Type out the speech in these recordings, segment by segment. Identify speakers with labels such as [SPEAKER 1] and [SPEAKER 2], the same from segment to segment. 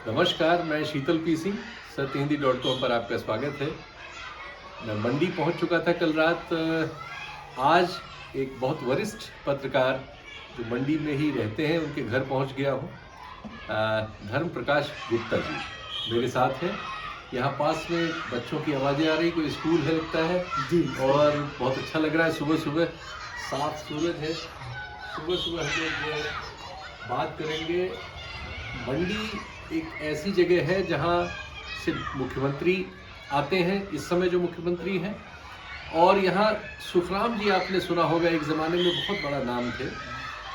[SPEAKER 1] नमस्कार, मैं शीतल पी सिंह, सत्यहिंदी.com पर आपका स्वागत है। मैं मंडी पहुंच चुका था कल रात। आज एक बहुत वरिष्ठ पत्रकार जो मंडी में ही रहते हैं, उनके घर पहुंच गया हूं। धर्म प्रकाश गुप्ता जी मेरे साथ हैं। यहाँ पास में बच्चों की आवाज़ें आ रही, कोई स्कूल है लगता है
[SPEAKER 2] जी।
[SPEAKER 1] और बहुत अच्छा लग रहा है। सुबह सुबह साफ सूरज है। सुबह सुबह हम लोग बात करेंगे। मंडी एक ऐसी जगह है जहाँ से मुख्यमंत्री आते हैं, इस समय जो मुख्यमंत्री हैं। और यहाँ सुखराम जी आपने सुना होगा, एक ज़माने में बहुत बड़ा नाम थे,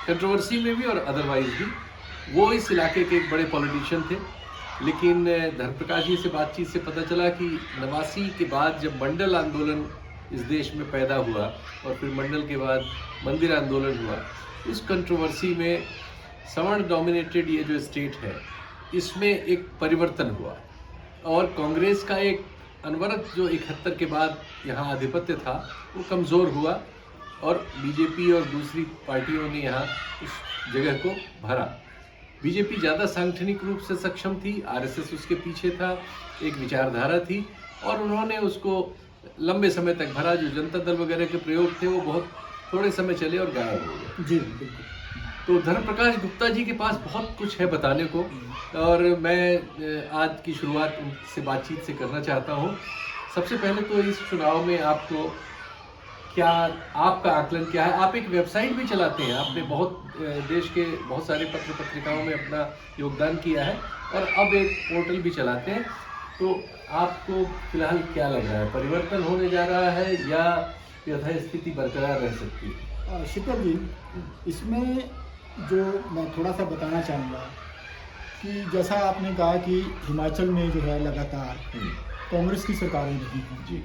[SPEAKER 1] कंट्रोवर्सी में भी और अदरवाइज भी। वो इस इलाके के एक बड़े पॉलिटिशियन थे। लेकिन धर्मप्रकाश जी से बातचीत से पता चला कि 89 के बाद जब मंडल आंदोलन इस देश में पैदा हुआ और फिर मंडल के बाद मंदिर आंदोलन हुआ, उस कंट्रोवर्सी में सवर्ण डोमिनेटेड ये जो स्टेट है, इसमें एक परिवर्तन हुआ और कांग्रेस का एक अनवरत जो 71 के बाद यहाँ आधिपत्य था वो कमज़ोर हुआ और बीजेपी और दूसरी पार्टियों ने यहाँ उस जगह को भरा। बीजेपी ज़्यादा सांगठनिक रूप से सक्षम थी, आरएसएस उसके पीछे था, एक विचारधारा थी और उन्होंने उसको लंबे समय तक भरा। जो जनता दल वगैरह के प्रयोग थे वो बहुत थोड़े समय चले और गायब हो गए।
[SPEAKER 2] जी बिल्कुल।
[SPEAKER 1] तो धर्मप्रकाश गुप्ता जी के पास बहुत कुछ है बताने को और मैं आज की शुरुआत उनसे बातचीत से करना चाहता हूँ। सबसे पहले तो इस चुनाव में आपको क्या, आपका आकलन क्या है? आप एक वेबसाइट भी चलाते हैं, आपने देश के बहुत सारे पत्र पत्रिकाओं में अपना योगदान किया है और अब एक पोर्टल भी चलाते हैं। तो आपको फिलहाल क्या लग रहा है, परिवर्तन होने जा रहा है या यथास्थिति बरकरार रह सकती है?
[SPEAKER 2] शीतल जी, इसमें जो मैं थोड़ा सा बताना चाहूँगा कि जैसा आपने कहा कि हिमाचल में जो है लगातार कांग्रेस की सरकारें रही हैं
[SPEAKER 1] जी,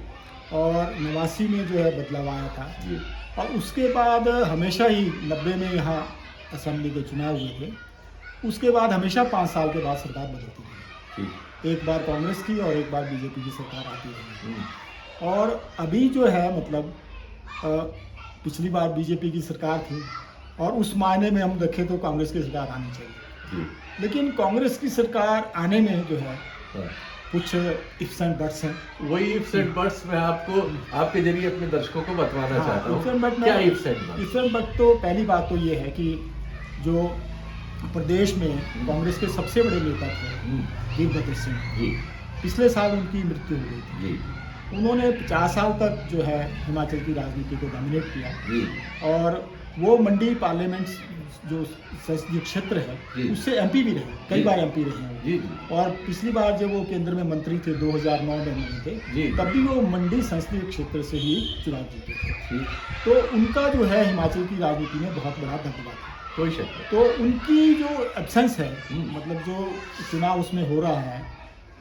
[SPEAKER 2] और 89 में जो है बदलाव आया था
[SPEAKER 1] जी,
[SPEAKER 2] और उसके बाद हमेशा ही 90 में यहाँ असेंबली के चुनाव हुए थे। उसके बाद हमेशा 5 साल के बाद सरकार बदलती रही,
[SPEAKER 1] जी,
[SPEAKER 2] एक बार कांग्रेस की और एक बार बीजेपी की सरकार आती रही। और अभी जो है मतलब पिछली बार बीजेपी की सरकार थी और उस मायने में हम देखें तो कांग्रेस की सरकार आनी चाहिए, लेकिन कांग्रेस की सरकार आने में जो है कुछ इफ्स एंड बट्स हैं।
[SPEAKER 1] वही इफ्स एंड बट्स मैं आपको आपके जरिए अपने दर्शकों को बतवाना चाहता हूँ।
[SPEAKER 2] इफ्स एंड बट
[SPEAKER 1] क्या ifs and buts?
[SPEAKER 2] Ifs and but तो पहली बात तो ये है कि जो प्रदेश में कांग्रेस के सबसे बड़े नेता थे वीरभद्र सिंह
[SPEAKER 1] जी,
[SPEAKER 2] पिछले साल उनकी मृत्यु हो गई थी।
[SPEAKER 1] जी,
[SPEAKER 2] उन्होंने 50 साल तक जो है हिमाचल की राजनीति को डोमिनेट किया
[SPEAKER 1] जी,
[SPEAKER 2] और वो मंडी पार्लियामेंट जो संसदीय क्षेत्र
[SPEAKER 1] जी।
[SPEAKER 2] है उससे एमपी भी रहे, कई
[SPEAKER 1] जी।
[SPEAKER 2] बार एमपी रहे हैं।
[SPEAKER 1] जी,
[SPEAKER 2] और पिछली बार जब वो केंद्र में मंत्री थे 2009 में बने थे,
[SPEAKER 1] जी।
[SPEAKER 2] तब भी वो मंडी संसदीय क्षेत्र से ही चुनाव जीते थे।
[SPEAKER 1] जी,
[SPEAKER 2] तो उनका जो है हिमाचल की राजनीति में बहुत बड़ा दबदबा था।
[SPEAKER 1] कोई शक नहीं।
[SPEAKER 2] तो उनकी जो एब्सेंस है,
[SPEAKER 1] हम्म।
[SPEAKER 2] मतलब जो चुनाव उसमें हो रहा है,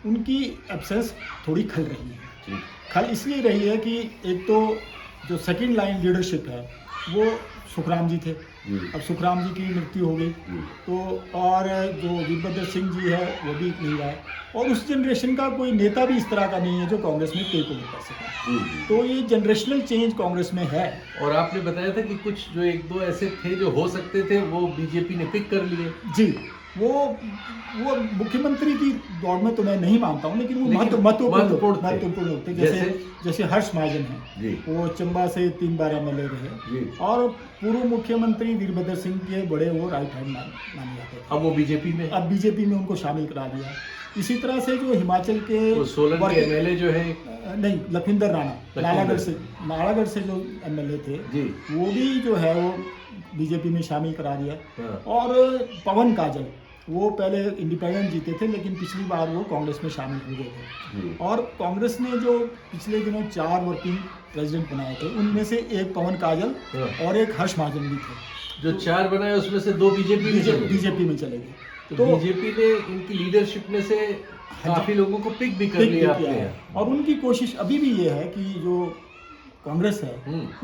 [SPEAKER 2] उनकी एब्सेंस थोड़ी खल रही है।
[SPEAKER 1] जी,
[SPEAKER 2] खल इसलिए रही है कि एक तो जो सेकंड लाइन लीडरशिप है वो सुखराम जी थे,
[SPEAKER 1] जी,
[SPEAKER 2] अब सुखराम जी की मृत्यु हो गई
[SPEAKER 1] जी,
[SPEAKER 2] तो, और जो वीरभद्र सिंह जी है वो भी नहीं रहा है और उस जनरेशन का कोई नेता भी इस तरह का नहीं है जो कांग्रेस में टेक ओवर कर सके।
[SPEAKER 1] जी, जी।
[SPEAKER 2] तो ये जनरेशनल चेंज कांग्रेस में है।
[SPEAKER 1] और आपने बताया था कि कुछ जो एक दो ऐसे थे जो हो सकते थे वो बीजेपी ने पिक कर लिए।
[SPEAKER 2] जी, वो मुख्यमंत्री की दौड़ में तो मैं नहीं मानता हूँ, लेकिन वो महत्वपूर्ण लोग थे। जैसे हर्ष महाजन
[SPEAKER 1] जी।
[SPEAKER 2] हैं, वो चंबा से 3 बार एमएलए
[SPEAKER 1] जी।
[SPEAKER 2] रहे और पूर्व मुख्यमंत्री वीरभद्र सिंह के बड़े वो राइट हैंड माने जाते थे।
[SPEAKER 1] अब वो बीजेपी में,
[SPEAKER 2] अब बीजेपी में उनको शामिल करा दिया। इसी तरह से जो हिमाचल के
[SPEAKER 1] वो सोलन के एमएलए जो है,
[SPEAKER 2] नहीं, लखविंदर राणा नालागढ़ से जो एमएलए थे
[SPEAKER 1] जी,
[SPEAKER 2] वो भी जो है वो बीजेपी में शामिल करा दिया।
[SPEAKER 1] हाँ।
[SPEAKER 2] और पवन काजल वो पहले इंडिपेंडेंट जीते थे लेकिन पिछली बार वो कांग्रेस में शामिल हो गए थे।
[SPEAKER 1] जी,
[SPEAKER 2] और कांग्रेस ने जो पिछले दिनों 4 वर्किंग प्रेसिडेंट बनाए थे उनमें से एक पवन काजल
[SPEAKER 1] हाँ।
[SPEAKER 2] और एक हर्ष महाजन भी थे
[SPEAKER 1] जो 4 बनाए उसमें से 2
[SPEAKER 2] बीजेपी में चले गए।
[SPEAKER 1] तो बीजेपी ने इनकी लीडरशिप में से काफी लोगों को पिक भी कर लिया आपने।
[SPEAKER 2] और उनकी कोशिश अभी भी ये है कि जो कांग्रेस है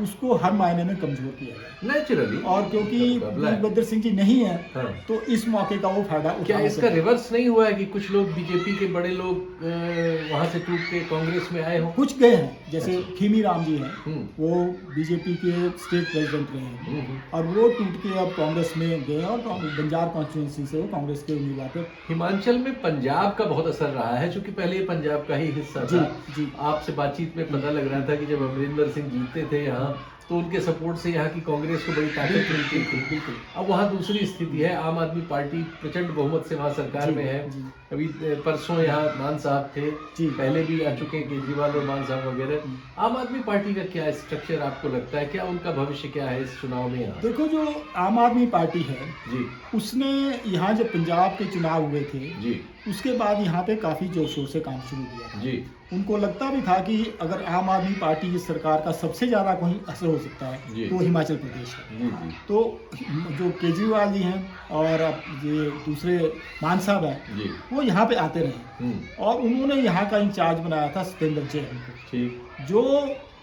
[SPEAKER 2] उसको हर मायने में कमजोर किया गया
[SPEAKER 1] नेचुरली।
[SPEAKER 2] और क्योंकि
[SPEAKER 1] मुकाबला है।
[SPEAKER 2] वीरभद्र सिंह जी नहीं है
[SPEAKER 1] हाँ।
[SPEAKER 2] तो इस मौके का वो फायदा
[SPEAKER 1] क्या
[SPEAKER 2] उठा
[SPEAKER 1] इसका रिवर्स नहीं हुआ है कि कुछ लोग बीजेपी के बड़े लोग वहां से टूट के कांग्रेस में आए हो?
[SPEAKER 2] कुछ गए हैं, जैसे खीमी राम जी हैं,
[SPEAKER 1] हम्म।
[SPEAKER 2] वो बीजेपी के स्टेट प्रेसिडेंट रहे हैं और वो टूट के अब कांग्रेस में गए और बंजार कॉन्स्टिट्यूंसी से वो कांग्रेस के उम्मीदवार थे।
[SPEAKER 1] हिमाचल में पंजाब का बहुत असर रहा है, क्योंकि पहले ये पंजाब का ही हिस्सा
[SPEAKER 2] जी,
[SPEAKER 1] था।
[SPEAKER 2] जी।
[SPEAKER 1] आपसे बातचीत में पता लग रहा था कि जब अमरिंदर सिंह जीतते थे यहाँ, तो उनके सपोर्ट से यहाँ की कांग्रेस को बड़ी ताकत मिलती थी।
[SPEAKER 2] बिल्कुल।
[SPEAKER 1] अब वहाँ दूसरी स्थिति है, आम आदमी पार्टी प्रचंड बहुमत से वहाँ सरकार
[SPEAKER 2] जी,
[SPEAKER 1] में है।
[SPEAKER 2] जी।
[SPEAKER 1] अभी परसों यहाँ मान साहब थे,
[SPEAKER 2] जी।
[SPEAKER 1] पहले भी आ चुके हैं केजरीवाल और मान साहब वगैरह। आम आदमी पार्टी का क्या स्ट्रक्चर आपको लगता है, क्या उनका भविष्य क्या है इस चुनाव में यहाँ?
[SPEAKER 2] देखो, जो आम आदमी पार्टी है
[SPEAKER 1] जी
[SPEAKER 2] उसने यहाँ जब पंजाब के चुनाव हुए थे
[SPEAKER 1] जी
[SPEAKER 2] उसके बाद यहाँ पे काफी जोर शोर से काम शुरू किया।
[SPEAKER 1] जी
[SPEAKER 2] उनको लगता भी था कि अगर आम आदमी पार्टी की सरकार का सबसे ज्यादा कोई असर हो सकता
[SPEAKER 1] जी।
[SPEAKER 2] है तो हिमाचल प्रदेश है।
[SPEAKER 1] जी जी
[SPEAKER 2] तो जो केजरीवाल जी हैं और अब ये दूसरे मान साहब हैं
[SPEAKER 1] जी।
[SPEAKER 2] वो यहाँ पे आते रहे और उन्होंने यहाँ का इंचार्ज बनाया था सत्येंद्र जैन को,
[SPEAKER 1] ठीक।
[SPEAKER 2] जो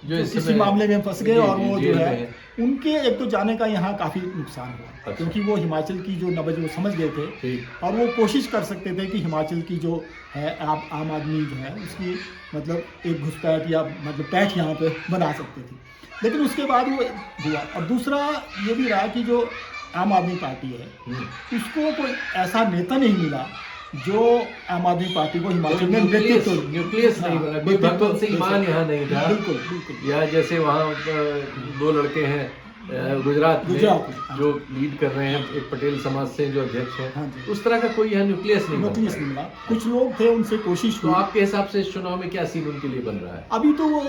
[SPEAKER 1] इस
[SPEAKER 2] किसी
[SPEAKER 1] समय-
[SPEAKER 2] मामले में फंस गए
[SPEAKER 1] जी,
[SPEAKER 2] और
[SPEAKER 1] जी,
[SPEAKER 2] वो जो
[SPEAKER 1] जेल में
[SPEAKER 2] है
[SPEAKER 1] है।
[SPEAKER 2] उनके एक तो जाने का यहाँ काफी नुकसान हुआ।
[SPEAKER 1] अच्छा।
[SPEAKER 2] क्योंकि वो हिमाचल की जो नब्ज वो समझ गए थे
[SPEAKER 1] ठीक।
[SPEAKER 2] और वो कोशिश कर सकते थे कि हिमाचल की जो है आम आदमी जो है उसकी मतलब एक घुसपैठ या मतलब पैठ यहाँ पे बना सकते थे, लेकिन उसके बाद वो हुआ। और दूसरा ये भी रहा कि जो आम आदमी पार्टी है उसको कोई ऐसा नेता नहीं मिला जो आम आदमी पार्टी को हिमाचल में
[SPEAKER 1] न्यूक्लियस नहीं बना, कोई भगवंत सिंह मान यहाँ नहीं था।
[SPEAKER 2] बिल्कुल बिल्कुल।
[SPEAKER 1] या जैसे वहाँ दो लड़के हैं गुजरात में जो लीड कर रहे हैं, एक पटेल समाज से जो अध्यक्ष
[SPEAKER 2] हाँ
[SPEAKER 1] हैं,
[SPEAKER 2] जी।
[SPEAKER 1] उस तरह का कोई यहाँ न्यूक्लियस नहीं
[SPEAKER 2] न्यूक्लियस
[SPEAKER 1] बना।
[SPEAKER 2] नहीं मिला। कुछ लोग थे, उनसे कोशिश
[SPEAKER 1] तो
[SPEAKER 2] हुई।
[SPEAKER 1] आपके हिसाब से इस चुनाव में क्या सीन उनके लिए बन रहा है?
[SPEAKER 2] अभी तो वो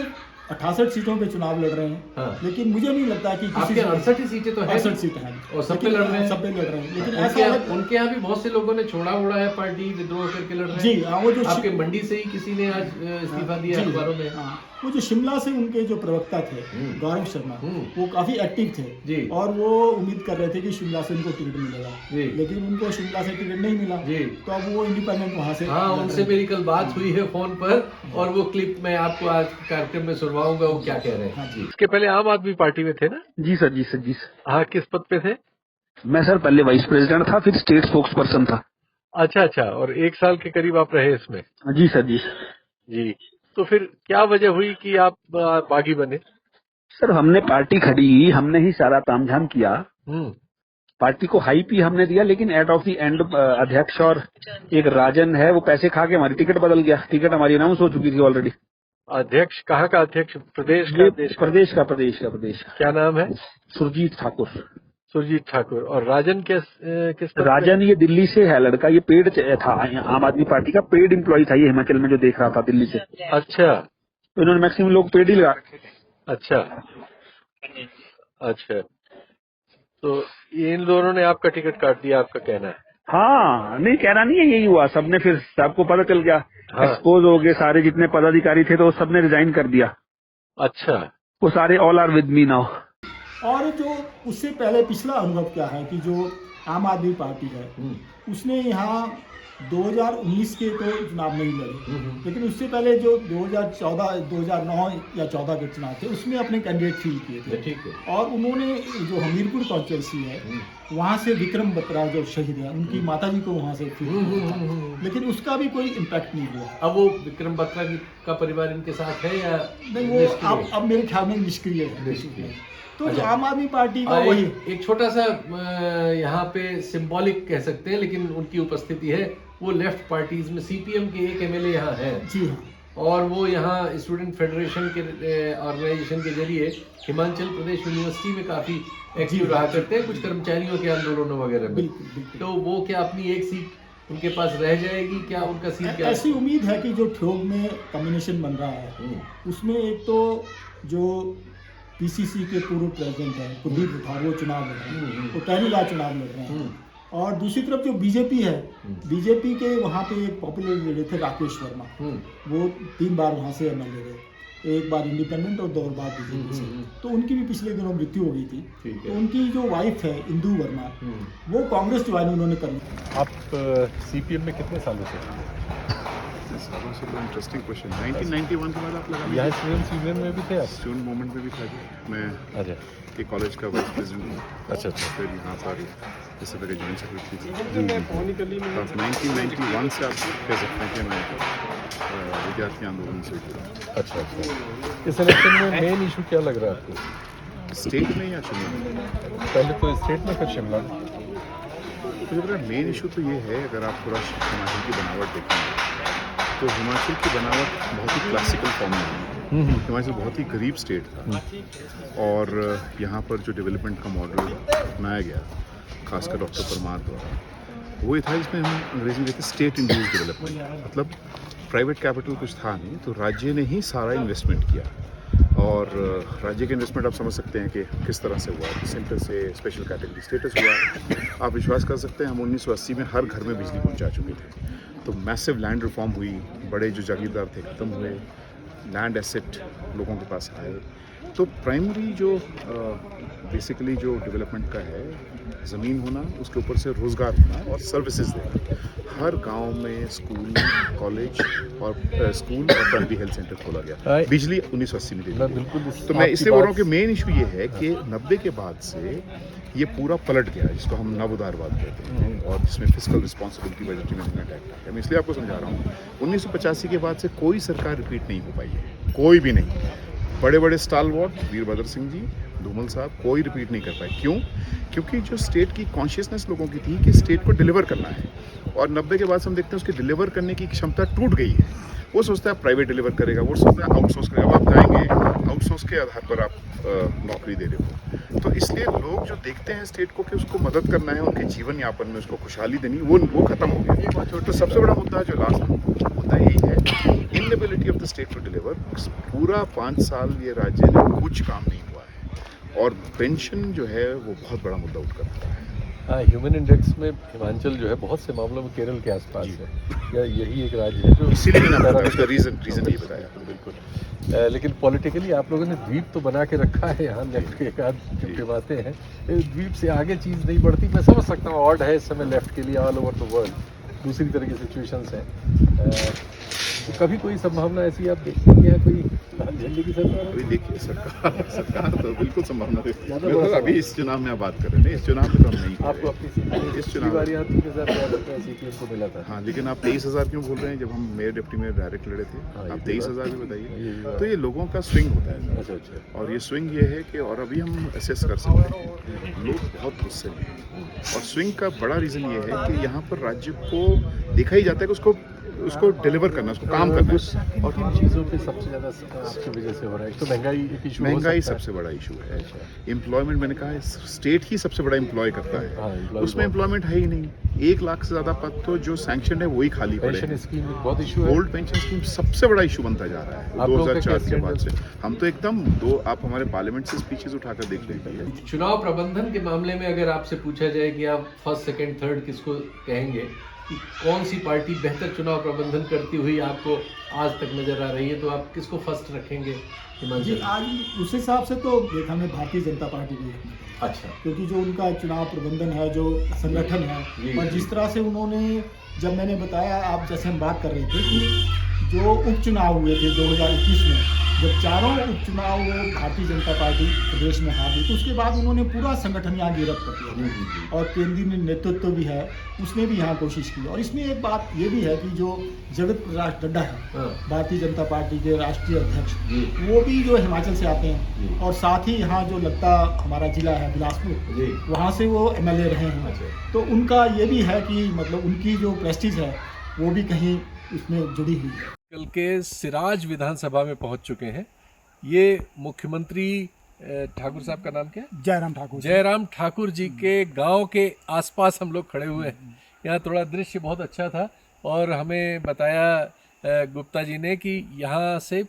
[SPEAKER 2] 68 सीटों पे चुनाव लड़ रहे हैं।
[SPEAKER 1] हाँ।
[SPEAKER 2] लेकिन मुझे नहीं लगता कि
[SPEAKER 1] आपके 68 ही सीटें तो है,
[SPEAKER 2] 68 सीटें हैं
[SPEAKER 1] और सब पे लड़ रहे हैं।
[SPEAKER 2] सब पे लड़ रहे हैं, लेकिन
[SPEAKER 1] उनके
[SPEAKER 2] ऐसा
[SPEAKER 1] यहाँ- उनके यहाँ भी बहुत से लोगों ने छोड़ा उड़ा है, पार्टी विद्रोह करके लड़ रहे हैं।
[SPEAKER 2] जी हाँ, वो जो
[SPEAKER 1] आपके मंडी से ही किसी ने आज इस्तीफा दिया
[SPEAKER 2] जी,
[SPEAKER 1] अखबारों में।
[SPEAKER 2] हाँ, वो जो शिमला से उनके जो प्रवक्ता थे गौरव शर्मा, वो काफी एक्टिव थे
[SPEAKER 1] जी।
[SPEAKER 2] और वो उम्मीद कर रहे थे कि शिमला से उनको टिकट मिलेगा,
[SPEAKER 1] जी।
[SPEAKER 2] लेकिन उनको शिमला से टिकट नहीं मिला।
[SPEAKER 1] जी।
[SPEAKER 2] तो अब वो इंडिपेंडेंट वहाँ से
[SPEAKER 1] हाँ,
[SPEAKER 2] लड़
[SPEAKER 1] उनसे
[SPEAKER 2] रहे हैं।
[SPEAKER 1] मेरी कल बात हुई है फोन पर, और वो क्लिप मैं आपको आज कार्यक्रम में सुनवाऊंगा वो क्या कह रहे हैं।
[SPEAKER 2] हाँ जी।
[SPEAKER 1] इसके पहले आम आदमी पार्टी में थे ना?
[SPEAKER 3] जी सर, जी सर, जी सर।
[SPEAKER 1] हाँ, किस पद पे थे?
[SPEAKER 3] मैं सर पहले वाइस प्रेसिडेंट था, फिर स्टेट स्पोक्स पर्सन था।
[SPEAKER 1] अच्छा अच्छा, और 1 साल के करीब आप रहे इसमें?
[SPEAKER 3] जी सर, जी सर।
[SPEAKER 1] जी। तो फिर क्या वजह हुई कि आप बागी बने?
[SPEAKER 3] सर हमने पार्टी खड़ी, हमने ही सारा तामझाम किया,
[SPEAKER 1] हम्म।
[SPEAKER 3] पार्टी को हाइप ही हमने दिया, लेकिन एट ऑफ द एंड अध्यक्ष और एक राजन है वो पैसे खा के हमारी टिकट बदल गया। टिकट हमारी अनाउंस हो चुकी थी ऑलरेडी।
[SPEAKER 1] अध्यक्ष कहाँ का अध्यक्ष? प्रदेश का? देश का?
[SPEAKER 3] प्रदेश का, प्रदेश का, प्रदेश का।
[SPEAKER 1] क्या नाम है?
[SPEAKER 3] सुरजीत ठाकुर।
[SPEAKER 1] सुरजीत ठाकुर। और राजन किस पद पे?
[SPEAKER 3] राजन ये दिल्ली से है लड़का, ये पेड था आम आदमी पार्टी का, पेड एम्प्लॉय था ये हिमाचल में जो देख रहा था दिल्ली से।
[SPEAKER 1] अच्छा
[SPEAKER 3] तो इन्होंने मैक्सिमम लोग पेड ही लगा रखे थे।
[SPEAKER 1] अच्छा अच्छा, तो इन दोनों ने आपका टिकट काट दिया, आपका कहना है?
[SPEAKER 3] हाँ, नहीं कहना नहीं है, यही हुआ। सबने फिर सबको पता चल गया,
[SPEAKER 1] हाँ।
[SPEAKER 3] एक्सपोज हो गए सारे जितने पदाधिकारी थे, तो सबने रिजाइन कर दिया।
[SPEAKER 1] अच्छा।
[SPEAKER 3] वो सारे all are with me now.
[SPEAKER 2] और जो उससे पहले पिछला अनुभव क्या है कि जो आम आदमी पार्टी है उसने यहाँ 2019 के तो चुनाव नहीं लड़े, लेकिन उससे पहले जो 2014, 2009 या 14 के चुनाव थे उसमें अपने कैंडिडेट फील किए थे।
[SPEAKER 1] ठीक है।
[SPEAKER 2] और उन्होंने जो हमीरपुर कॉन्स्टिट्यूंसी है वहाँ से विक्रम बत्रा जो शहीद है उनकी माता जी को वहाँ से फील किया था, लेकिन उसका भी कोई इम्पैक्ट नहीं हुआ।
[SPEAKER 1] अब वो विक्रम बत्रा का परिवार इनके साथ है या
[SPEAKER 2] नहीं, वो
[SPEAKER 1] निष्क्रिय?
[SPEAKER 2] अब मेरे ख्याल में निष्क्रिय है।
[SPEAKER 1] निष्क्रिय।
[SPEAKER 2] तो
[SPEAKER 1] अच्छा।
[SPEAKER 2] आम आदमी पार्टी का
[SPEAKER 1] एक,
[SPEAKER 2] वही
[SPEAKER 1] एक छोटा सा यहाँ पे सिंबॉलिक कह सकते हैं, लेकिन उनकी उपस्थिति है, वो लेफ्ट पार्टीज में सीपीएम के एक एमएलए यहाँ है।
[SPEAKER 2] जी हाँ।
[SPEAKER 1] और वो यहाँ स्टूडेंट फेडरेशन के ऑर्गेनाइजेशन के जरिए हिमाचल प्रदेश यूनिवर्सिटी में काफी एक्टिव रहा करते हैं, कुछ कर्मचारियों के आंदोलनों वगैरह में।
[SPEAKER 2] बिल्कुल बिल्कुल।
[SPEAKER 1] तो वो क्या अपनी एक सीट उनके पास रह जाएगी? क्या उनका सीट क्या?
[SPEAKER 2] ऐसी उम्मीद है कि जो ठोग में कॉम्बिनेशन बन रहा है उसमें एक तो जो पीसीसी के पूर्व प्रेसिडेंट है कुलदीप राठौर वो चुनाव लड़ रहे हैं, वो पहली बार चुनाव लड़ रहे हैं। और दूसरी तरफ जो बीजेपी है, बीजेपी के वहाँ पे एक पॉपुलर लीडर थे राकेश वर्मा, वो 3 बार वहाँ से एमएलए रहे, एक बार इंडिपेंडेंट और 2 बार बीजेपी से। तो उनकी भी पिछले दिनों मृत्यु हो गई थी। तो उनकी जो वाइफ है इंदू वर्मा, वो कांग्रेस ज्वाइन उन्होंने कर ली।
[SPEAKER 1] आप सीपीएम में कितने सालों से?
[SPEAKER 4] Interesting question. 1991 के बाद आप लगा
[SPEAKER 5] यहाँ स्टूडेंट्स यूनियन में भी थे आप?
[SPEAKER 4] स्टूडेंट मूवमेंट में भी था जी। मैं
[SPEAKER 5] अच्छा
[SPEAKER 4] के कॉलेज का वाइस प्रेसिडेंट हूँ।
[SPEAKER 5] अच्छा अच्छा।
[SPEAKER 4] फिर यहाँ पर इससे पहले जॉइंट सेक्रेटरी थी। 1991 से आप कह सकते हैं कि मैं विद्यार्थी आंदोलन से जुड़ा।
[SPEAKER 5] अच्छा अच्छा। इस इलेक्शन में मेन इशू क्या लग रहा है आपको?
[SPEAKER 4] स्टेट में या शिमला में?
[SPEAKER 5] पहले तो स्टेट में फिर शिमला में।
[SPEAKER 4] मुझे लग रहा है मेन इशू तो ये है, अगर आप थोड़ा हिमाचल की बनावट देखेंगे तो हिमाचल की बनावट बहुत ही क्लासिकल फॉर्म में है। हिमाचल बहुत ही गरीब स्टेट था और यहाँ पर जो डेवलपमेंट का मॉडल अपनाया गया खासकर डॉक्टर परमार द्वारा, वो ये था जिसमें हम अंग्रेजी में कहते हैं स्टेट इंड्यूस्ड डेवलपमेंट। मतलब प्राइवेट कैपिटल कुछ था नहीं, तो राज्य ने ही सारा इन्वेस्टमेंट किया। और राज्य के इन्वेस्टमेंट आप समझ सकते हैं कि किस तरह से हुआ। सेंटर से स्पेशल कैटेगरी स्टेटस हुआ। आप विश्वास कर सकते हैं हम 1980 में हर घर में बिजली पहुंचा चुके थे। तो मैसिव लैंड रिफॉर्म हुई, बड़े जो जागीरदार थे ख़त्म हुए, लैंड एसेट लोगों के पास आए। तो प्राइमरी जो बेसिकली जो डेवलपमेंट का है, ज़मीन होना, उसके ऊपर से रोज़गार होना और सर्विसेज देना। हर गांव में स्कूल, कॉलेज और स्कूल और प्राइमरी हेल्थ सेंटर खोला गया। बिजली 1980 में दी गई।
[SPEAKER 5] बिल्कुल।
[SPEAKER 4] तो मैं इसलिए बोल रहा हूँ कि मेन इशू ये है कि 90 के बाद से ये पूरा पलट गया, जिसको हम नव उदारवाद कहते हैं और जिसमें fiscal responsibility budgetary management act है। मैं इसलिए आपको समझा रहा हूँ 1985 के बाद से कोई सरकार रिपीट नहीं हो पाई है, कोई भी नहीं। बड़े बड़े स्टालवॉर्ट वीरभद्र सिंह जी, धूमल साहब, कोई रिपीट नहीं कर पाए। क्यों? क्योंकि जो स्टेट की कॉन्शियसनेस लोगों की थी कि स्टेट को डिलीवर करना है, और 90 के बाद से हम देखते हैं उसके डिलीवर करने की क्षमता टूट गई है। वो सोचता है प्राइवेट डिलीवर करेगा, वो सोचता है आउटसोर्स करेगा। अब आप जाएंगे आउटसोर्स के आधार पर आप नौकरी दे रहे हो। तो इसलिए लोग जो देखते हैं स्टेट को कि उसको मदद करना है, उनके जीवन यापन में उसको खुशहाली देनी, वो खत्म हो गया। तो सबसे बड़ा मुद्दा जो लास्ट मुद्दा यही है, inability of the state to deliver. पूरा 5 साल ये राज्य में कुछ काम नहीं हुआ है और पेंशन जो है वो बहुत बड़ा मुद्दा उठ करता है।
[SPEAKER 5] ह्यूमन इंडेक्स में हिमाचल जो है बहुत से मामलों में केरल के आसपास है, या यही एक राज्य है जो
[SPEAKER 4] इसीलिए मैंने उसका रीज़न ये बताया।
[SPEAKER 5] बिल्कुल। लेकिन पॉलिटिकली आप लोगों ने द्वीप तो बना के रखा है, यहाँ लेफ्ट के एक आध टिमटिमाते हैं, द्वीप से आगे चीज़ नहीं बढ़ती। मैं समझ सकता हूँ ऑड है इस समय लेफ्ट के लिए ऑल ओवर द वर्ल्ड, दूसरी तरह की सिचुएशंस हैं। तो कभी कोई संभावना ऐसी आप देखते हैं कोई झंडे की सरकार?
[SPEAKER 4] अभी देखिए सरकार तो बिल्कुल संभावना है। अभी इस चुनाव में आप बात कर रहे हैं, इस चुनाव में तो हम नहीं
[SPEAKER 5] आपको अपनी
[SPEAKER 4] इस चुनाव
[SPEAKER 5] बार 3,000 सीपीएम को मिला था।
[SPEAKER 4] हाँ, लेकिन आप 23,000 क्यों बोल रहे हैं? जब हम मेयर डिप्टी मेयर डायरेक्ट लड़े थे, आप 23,000 भी बताइए। तो ये लोगों का स्विंग होता है।
[SPEAKER 5] अच्छा अच्छा।
[SPEAKER 4] और ये स्विंग ये है कि, और अभी हम असेस कर सकते हैं, लोग बहुत गुस्से में हैं। और स्विंग का बड़ा रीज़न ये है कि यहाँ पर राज्य को देखा ही जाता है कि उसको डिलीवर करना, उसको काम करना है।
[SPEAKER 5] और किन चीज़ों पे सबसे ज़्यादा आपकी वजह से हो रहा है? तो महंगाई एक इशू,
[SPEAKER 4] महंगाई सबसे बड़ा इशू है। एम्प्लॉयमेंट, मैंने कहा स्टेट ही सबसे बड़ा एम्प्लॉय करता है, उसमें एम्प्लॉयमेंट है ही नहीं। 1 लाख से ज़्यादा पद तो जो सैंक्शन है वही खाली पड़े हैं।
[SPEAKER 5] स्कीम बहुत इशू है।
[SPEAKER 4] ओल्ड पेंशन स्कीम सबसे बड़ा इशू बनता जा रहा है 2004 के बाद से। हम तो एकदम आप हमारे पार्लियामेंट से स्पीचेस उठाकर देख लीजिए।
[SPEAKER 1] चुनाव प्रबंधन के मामले में अगर आपसे पूछा जाए कि आप फर्स्ट, सेकंड, थर्ड किसको कहेंगे कि कौन सी पार्टी बेहतर चुनाव प्रबंधन करती हुई आपको आज तक नजर आ रही है, तो आप किसको फर्स्ट रखेंगे?
[SPEAKER 2] जी, आज उस हिसाब से तो देखा मैं भारतीय जनता पार्टी को रखना।
[SPEAKER 1] अच्छा।
[SPEAKER 2] क्योंकि जो उनका चुनाव प्रबंधन है, जो संगठन है, और जिस तरह से उन्होंने, जब मैंने बताया, आप जैसे हम बात कर रहे थे कि जो उपचुनाव हुए थे 2021 में, जब चारों उपचुनाव भारतीय जनता पार्टी प्रदेश में हार गई, तो उसके बाद उन्होंने पूरा संगठन यहाँ गिरफ्त कर दिया। और केंद्रीय नेतृत्व भी है, उसने भी यहाँ कोशिश की। और इसमें एक बात ये भी है कि जो जगत प्रकाश नड्डा है, भारतीय जनता पार्टी के राष्ट्रीय अध्यक्ष, वो भी जो हिमाचल से आते हैं, और साथ ही यहाँ जो लगता हमारा जिला है बिलासपुर, वहाँ से वो MLA रहे हैं। तो उनका ये भी है कि मतलब उनकी जो प्रेस्टीज है वो भी कहीं इसमें जुड़ी हुई है।
[SPEAKER 1] कल के सिराज विधानसभा में पहुंच चुके हैं। ये मुख्यमंत्री ठाकुर साहब का नाम क्या है? जयराम ठाकुर जी के गांव के आसपास हम लोग खड़े हुए हैं। यहाँ थोड़ा दृश्य बहुत अच्छा था और हमें बताया गुप्ता जी ने कि यहाँ से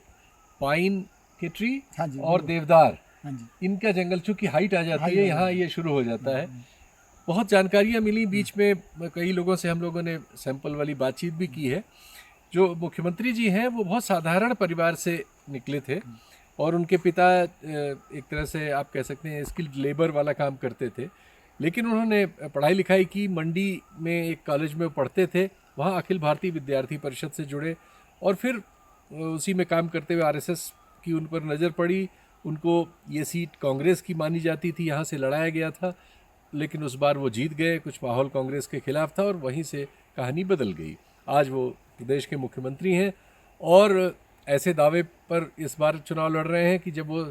[SPEAKER 1] पाइन के ट्री और देवदार, इनका जंगल चूँकि हाइट आ जाती है यहाँ, ये शुरू हो जाता है। बहुत जानकारियाँ मिली बीच में, कई लोगों से हम लोगों ने सैंपल वाली बातचीत भी की है। जो मुख्यमंत्री जी हैं वो बहुत साधारण परिवार से निकले थे और उनके पिता एक तरह से आप कह सकते हैं स्किल्ड लेबर वाला काम करते थे।
[SPEAKER 5] लेकिन उन्होंने पढ़ाई लिखाई की, मंडी में एक कॉलेज में पढ़ते थे, वहाँ अखिल भारतीय विद्यार्थी परिषद से जुड़े और फिर उसी में काम करते हुए आरएसएस की उन पर नज़र पड़ी। उनको ये सीट कांग्रेस की मानी जाती थी, यहाँ से लड़ाया गया था, लेकिन उस बार वो जीत गए। कुछ माहौल कांग्रेस के खिलाफ था और वहीं से कहानी बदल गई। आज वो प्रदेश के मुख्यमंत्री हैं और ऐसे दावे पर इस बार चुनाव लड़ रहे हैं कि जब वो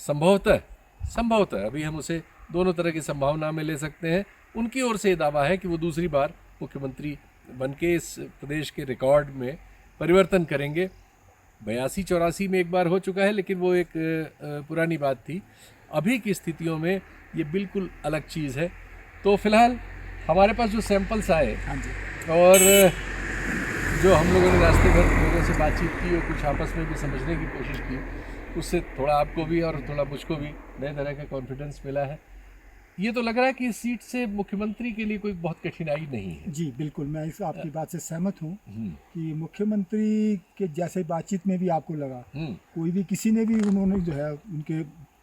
[SPEAKER 5] संभवतः अभी हम उसे दोनों तरह की संभावना में ले सकते हैं, उनकी ओर से ये दावा है कि वो दूसरी बार मुख्यमंत्री बनके इस प्रदेश के रिकॉर्ड में परिवर्तन करेंगे। 82-84 में एक बार हो चुका है, लेकिन वो एक पुरानी बात थी। अभी की स्थितियों में ये बिल्कुल अलग चीज़ है। तो फिलहाल हमारे पास जो सैंपल्स आए और जो हम लोगों ने रास्ते भर लोगों से बातचीत की और कुछ आपस में भी समझने की कोशिश की, उससे थोड़ा आपको भी और थोड़ा मुझको भी नए तरह का कॉन्फिडेंस मिला है। ये तो लग रहा है कि इस सीट से मुख्यमंत्री के लिए कोई बहुत कठिनाई नहीं है।
[SPEAKER 2] जी बिल्कुल, मैं इस आपकी बात से सहमत हूँ कि मुख्यमंत्री के जैसे बातचीत में भी आपको लगा कोई भी किसी ने भी उन्होंने जो है उनके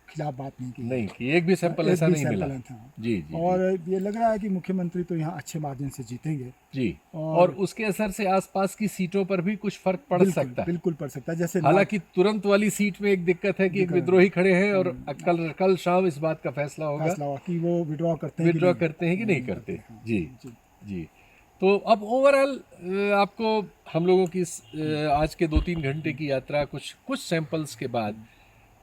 [SPEAKER 2] खिलाफ बात नहीं की।
[SPEAKER 5] नहीं कि एक भी सैंपल ऐसा नहीं मिला
[SPEAKER 2] था।
[SPEAKER 5] जी
[SPEAKER 2] और ये लग रहा है कि मुख्यमंत्री तो यहाँ अच्छे मार्जिन से जीतेंगे
[SPEAKER 5] जी। और उसके असर से आसपास की सीटों पर भी कुछ फर्क पड़ सकता है।
[SPEAKER 2] बिल्कुल पड़ सकता है। जैसे
[SPEAKER 5] हालांकि तुरंत वाली सीट में एक दिक्कत है कि एक विद्रोही खड़े हैं और कल शाम इस बात का फैसला होगा
[SPEAKER 2] कि वो विड्रॉ करते
[SPEAKER 5] हैं कि नहीं करते। जी। तो अब ओवरऑल आपको हम लोगों की आज के 2-3 घंटे की यात्रा, कुछ सैंपल्स के बाद,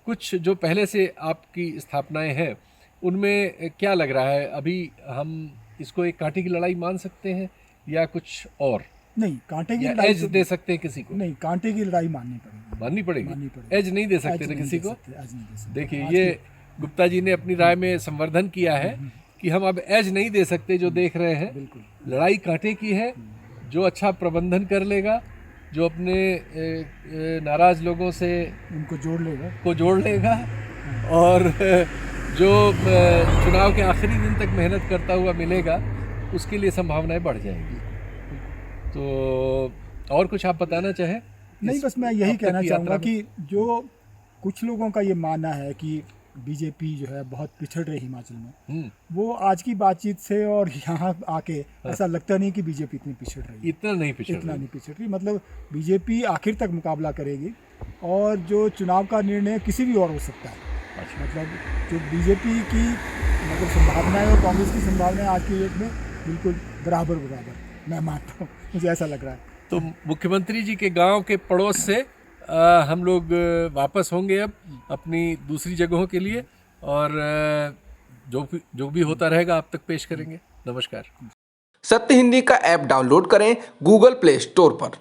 [SPEAKER 5] कुछ जो पहले से आपकी स्थापनाएं हैं, उनमें क्या लग रहा है? अभी हम इसको एक कांटे की लड़ाई मान सकते हैं या कुछ और?
[SPEAKER 2] नहीं, कांटे की लड़ाई
[SPEAKER 5] एज दे सकते हैं किसी को?
[SPEAKER 2] नहीं, कांटे की लड़ाई माननी
[SPEAKER 5] पड़ेगी। एज नहीं दे सकते थे किसी को। देखिए, ये गुप्ता जी ने अपनी राय में संवर्धन किया है कि हम अब एज नहीं दे सकते। जो देख रहे हैं, लड़ाई कांटे की है। जो अच्छा प्रबंधन कर लेगा, जो अपने नाराज लोगों से
[SPEAKER 2] उनको जोड़ लेगा
[SPEAKER 5] और जो चुनाव के आखिरी दिन तक मेहनत करता हुआ मिलेगा, उसके लिए संभावनाएं बढ़ जाएंगी। तो और कुछ आप बताना चाहें?
[SPEAKER 2] नहीं, बस मैं यही कहना चाहूँगा कि जो कुछ लोगों का ये मानना है कि बीजेपी जो है बहुत पिछड़ रही हिमाचल में, वो आज की बातचीत से और यहाँ आके ऐसा लगता नहीं कि बीजेपी इतनी पिछड़ रही है।
[SPEAKER 5] इतना नहीं पिछड़ रही।
[SPEAKER 2] मतलब बीजेपी आखिर तक मुकाबला करेगी और जो चुनाव का निर्णय किसी भी और हो सकता है। मतलब जो बीजेपी की मतलब संभावनाएं और कांग्रेस की संभावनाएं आज की डेट में बिल्कुल बराबर मैं मानता हूँ, मुझे ऐसा लग रहा है।
[SPEAKER 5] तो मुख्यमंत्री जी के गांव के पड़ोस से हम लोग वापस होंगे अब अपनी दूसरी जगहों के लिए, और जो भी होता रहेगा आप तक पेश करेंगे। नमस्कार।
[SPEAKER 6] सत्य हिंदी का ऐप डाउनलोड करें गूगल प्ले स्टोर पर।